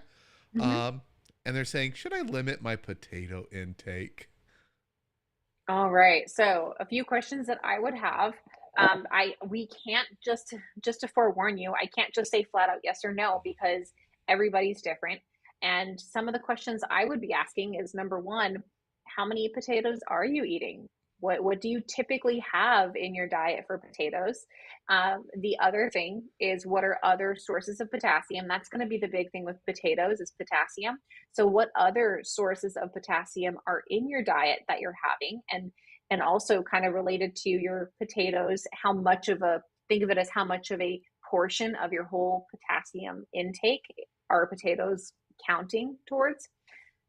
Mhm. Um, and they're saying, should I limit my potato intake? All right. So a few questions that I would have. We can't just to forewarn you, I can't just say flat out yes or no because everybody's different. And some of the questions I would be asking is number one, how many potatoes are you eating? What do you typically have in your diet for potatoes? The other thing is, what are other sources of potassium? That's going to be the big thing with potatoes, is potassium. So what other sources of potassium are in your diet that you're having? And also kind of related to your potatoes, how much of a, think of it as how much of a portion of your whole potassium intake are potatoes counting towards.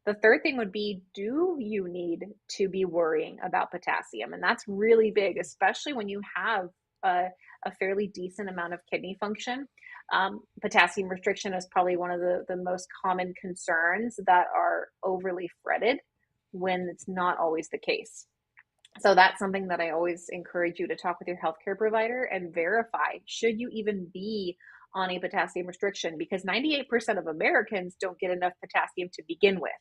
The third thing would be, do you need to be worrying about potassium? And that's really big, especially when you have a fairly decent amount of kidney function. Potassium restriction is probably one of the most common concerns that are overly fretted when it's not always the case. So that's something that I always encourage you to talk with your healthcare provider and verify, should you even be on a potassium restriction? Because 98% of Americans don't get enough potassium to begin with.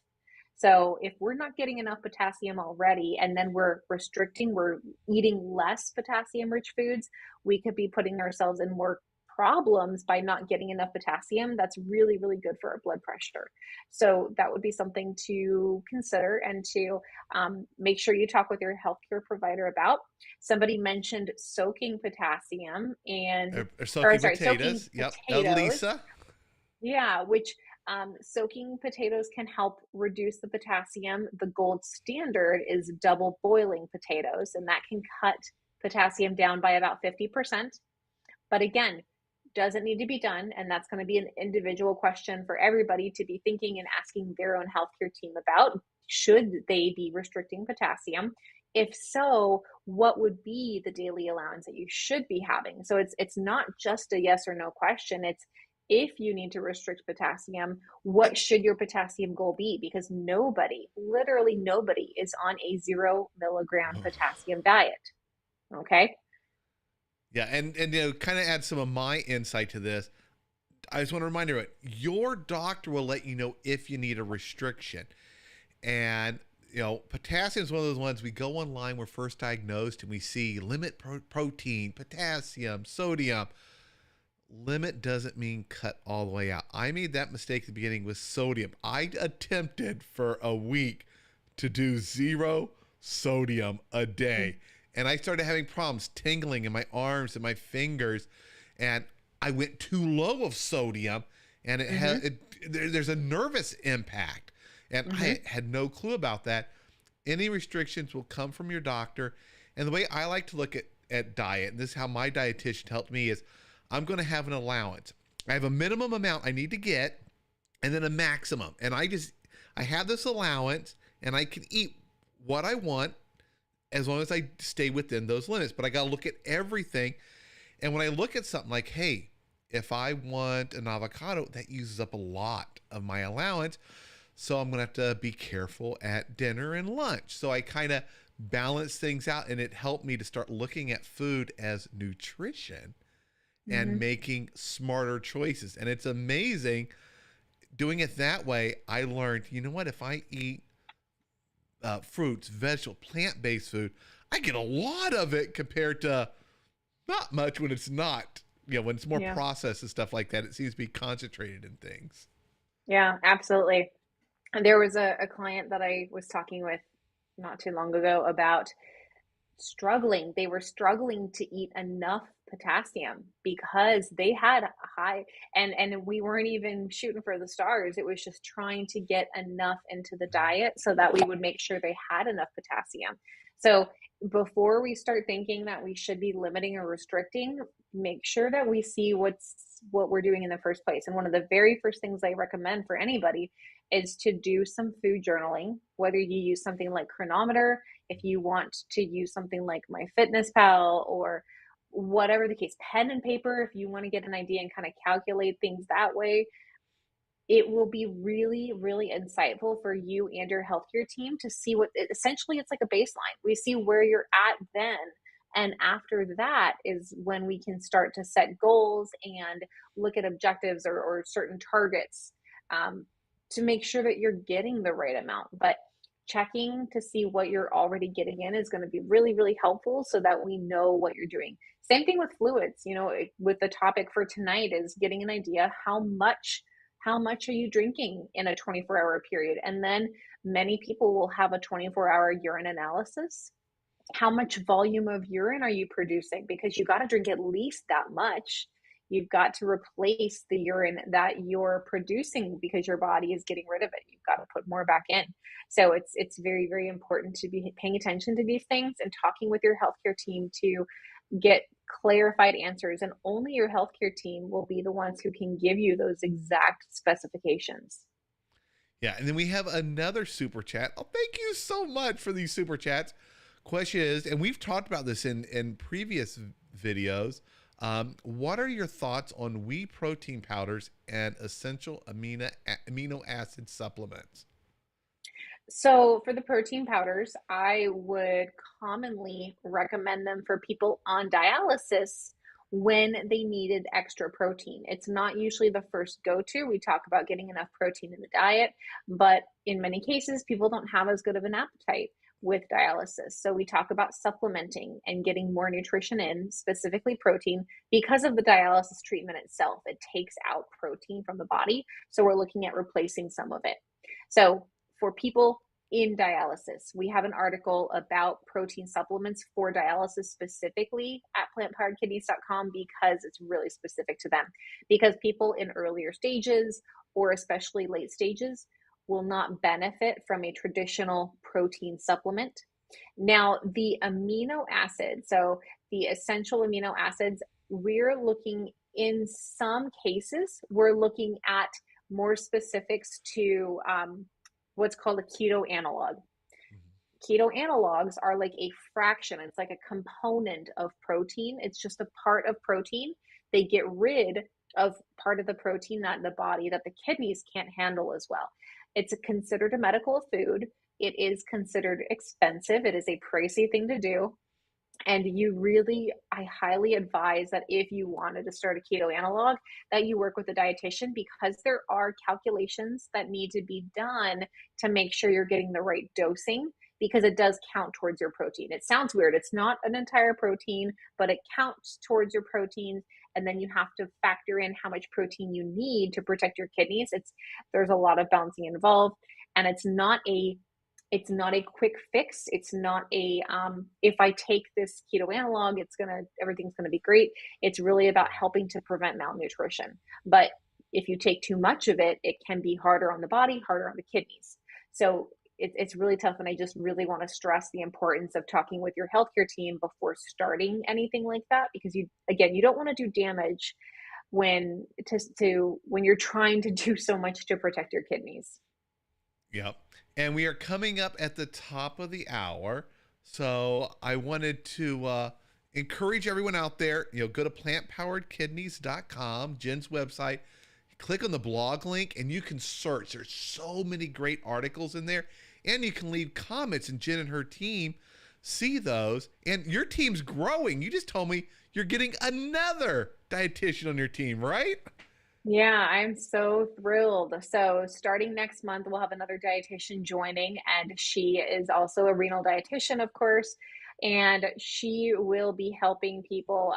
So if we're not getting enough potassium already, and then we're restricting, we're eating less potassium rich foods, we could be putting ourselves in more problems by not getting enough potassium. That's really, really good for our blood pressure. So that would be something to consider and to make sure you talk with your healthcare provider about. Somebody mentioned soaking potassium and, Or soaking soaking potatoes. Yep. potatoes. Lisa. Yeah, which soaking potatoes can help reduce the potassium. The gold standard is double boiling potatoes, and that can cut potassium down by about 50%. But again, doesn't need to be done. And that's going to be an individual question for everybody to be thinking and asking their own healthcare team about. Should they be restricting potassium? If so, what would be the daily allowance that you should be having? So it's not just a yes or no question. It's, if you need to restrict potassium, what should your potassium goal be? Because nobody, literally nobody, is on a 0 milligram potassium diet. Okay. Yeah, and kind of add some of my insight to this. I just want to remind everyone, your doctor will let you know if you need a restriction. And, potassium is one of those ones, we go online, we're first diagnosed, and we see limit protein, potassium, sodium. Limit doesn't mean cut all the way out. I made that mistake at the beginning with sodium. I attempted for a week to do 0 sodium a day. And I started having problems tingling in my arms and my fingers. And I went too low of sodium, and there's a nervous impact. And I had no clue about that. Any restrictions will come from your doctor. And the way I like to look at diet, and this is how my dietitian helped me, is I'm going to have an allowance. I have a minimum amount I need to get, and then a maximum. And I have this allowance, and I can eat what I want as long as I stay within those limits. But I got to look at everything. And when I look at something like, hey, if I want an avocado, that uses up a lot of my allowance. So I'm going to have to be careful at dinner and lunch. So I kind of balance things out, and it helped me to start looking at food as nutrition and making smarter choices. And it's amazing doing it that way. I learned, you know what, if I eat fruits, vegetable, plant-based food, I get a lot of it compared to not much when it's not, when it's more processed and stuff like that. It seems to be concentrated in things. Yeah, absolutely. And there was a client that I was talking with not too long ago about struggling. They were struggling to eat enough potassium because they had high, and we weren't even shooting for the stars. It was just trying to get enough into the diet so that we would make sure they had enough potassium. So before we start thinking that we should be limiting or restricting, make sure that we see what we're doing in the first place. And one of the very first things I recommend for anybody is to do some food journaling, whether you use something like Chronometer, if you want to use something like MyFitnessPal, or whatever the case, pen and paper, if you want to get an idea and kind of calculate things that way. It will be really, really insightful for you and your healthcare team to see essentially it's like a baseline. We see where you're at then. And after that is when we can start to set goals and look at objectives or certain targets to make sure that you're getting the right amount. But checking to see what you're already getting in is going to be really, really helpful so that we know what you're doing. Same thing with fluids. With the topic for tonight is getting an idea how much How much are you drinking in a 24-hour period? And then many people will have a 24-hour urine analysis. How much volume of urine are you producing? Because you got to drink at least that much. You've got to replace the urine that you're producing because your body is getting rid of it. You've got to put more back in. So it's very, very important to be paying attention to these things and talking with your healthcare team to get clarified answers. And only your healthcare team will be the ones who can give you those exact specifications. Yeah, and then we have another super chat. Oh, thank you so much for these super chats. Question is, and we've talked about this in previous videos, what are your thoughts on whey protein powders and essential amino acid supplements? So for the protein powders, I would commonly recommend them for people on dialysis when they needed extra protein. It's not usually the first go-to. We talk about getting enough protein in the diet, but in many cases, people don't have as good of an appetite with dialysis. So we talk about supplementing and getting more nutrition in, specifically protein, because of the dialysis treatment itself. It takes out protein from the body. So we're looking at replacing some of it. So for people in dialysis, we have an article about protein supplements for dialysis specifically at plantpoweredkidneys.com because it's really specific to them. Because people in earlier stages or especially late stages will not benefit from a traditional protein supplement. Now, the amino acids, so the essential amino acids, we're looking in some cases, we're looking at more specifics to what's called a keto analog. Keto analogs are like a fraction, it's like a component of protein. It's just a part of protein. They get rid of part of the protein that the body, that the kidneys can't handle as well. It's considered a medical food. It is considered expensive. It is a pricey thing to do. And I highly advise that if you wanted to start a keto analog, that you work with a dietitian because there are calculations that need to be done to make sure you're getting the right dosing because it does count towards your protein. It sounds weird. It's not an entire protein, but it counts towards your protein. And then you have to factor in how much protein you need to protect your kidneys. There's a lot of balancing involved, and it's not a quick fix. It's not if I take this keto analog, everything's gonna be great. It's really about helping to prevent malnutrition. But if you take too much of it, it can be harder on the body, harder on the kidneys. So it's really tough. And I just really want to stress the importance of talking with your healthcare team before starting anything like that, because you don't want to do damage when you're trying to do so much to protect your kidneys. Yep. And we are coming up at the top of the hour. So I wanted to encourage everyone out there, go to plantpoweredkidneys.com, Jen's website, click on the blog link, and you can search. There's so many great articles in there. And you can leave comments, and Jen and her team see those. And your team's growing. You just told me you're getting another dietitian on your team, right? Yeah, I'm so thrilled. So, starting next month, we'll have another dietitian joining, and she is also a renal dietitian, of course. And she will be helping people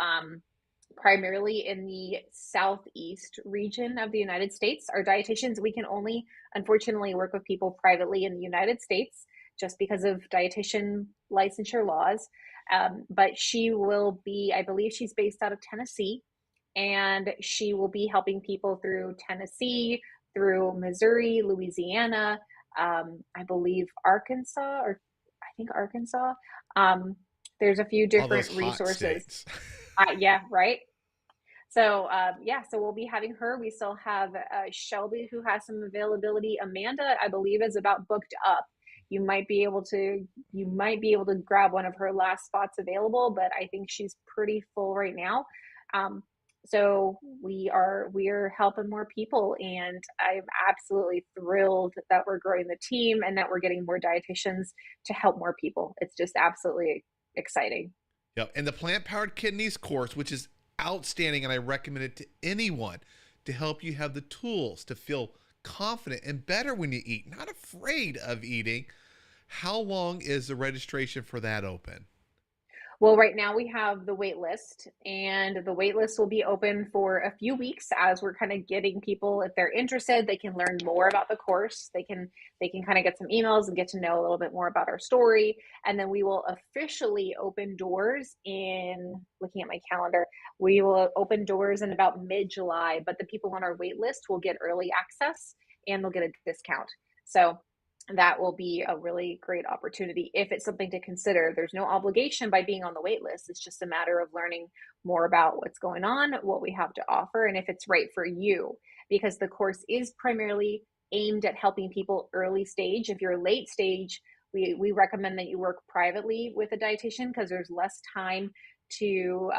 primarily in the southeast region of the United States. Our dietitians, we can only, unfortunately, work with people privately in the United States just because of dietitian licensure laws. But she will be, I believe she's based out of Tennessee, and she will be helping people through Tennessee, through Missouri, Louisiana, I believe Arkansas, or I think Arkansas. There's a few All those different hot resources. states. Yeah, right. So so we'll be having her. We still have Shelby, who has some availability. Amanda, I believe, is about booked up. You might be able to grab one of her last spots available, but I think she's pretty full right now. So we are helping more people, and I'm absolutely thrilled that we're growing the team and that we're getting more dietitians to help more people. It's just absolutely exciting. Yep. And the Plant Powered Kidneys course, which is outstanding, and I recommend it to anyone to help you have the tools to feel confident and better when you eat, not afraid of eating. How long is the registration for that open? Well, right now we have the wait list, and the wait list will be open for a few weeks as we're kind of getting people, if they're interested, they can learn more about the course. They can kind of get some emails and get to know a little bit more about our story. And then we will officially open doors in, looking at my calendar, we will open doors in about mid-July, but the people on our wait list will get early access and they'll get a discount. So that will be a really great opportunity if it's something to consider. There's no obligation by being on the wait list. It's just a matter of learning more about what's going on, what we have to offer, and if it's right for you. Because the course is primarily aimed at helping people early stage. If you're late stage, we recommend that you work privately with a dietitian because there's less time to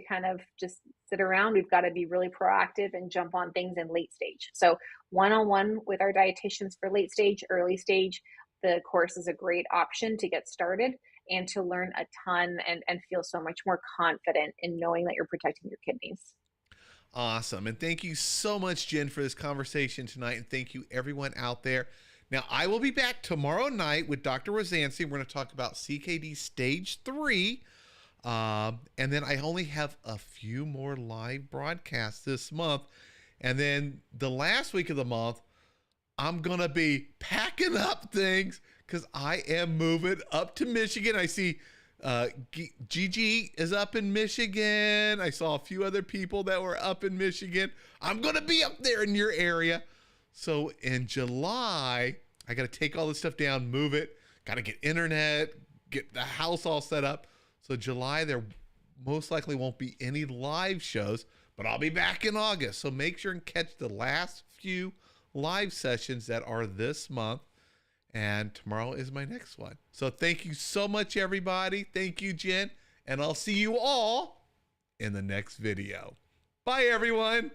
kind of just sit around. We've got to be really proactive and jump on things in late stage. So one-on-one with our dietitians for late stage, early stage, the course is a great option to get started and to learn a ton and feel so much more confident in knowing that you're protecting your kidneys. Awesome. And thank you so much, Jen, for this conversation tonight. And thank you, everyone out there. Now, I will be back tomorrow night with Dr. Rosansi. We're going to talk about CKD stage 3. And then I only have a few more live broadcasts this month. And then the last week of the month, I'm going to be packing up things because I am moving up to Michigan. I see Gigi is up in Michigan. I saw a few other people that were up in Michigan. I'm going to be up there in your area. So in July, I got to take all this stuff down, move it, got to get internet, get the house all set up. So July, there most likely won't be any live shows, but I'll be back in August. So make sure and catch the last few live sessions that are this month. And tomorrow is my next one. So thank you so much, everybody. Thank you, Jen. And I'll see you all in the next video. Bye, everyone.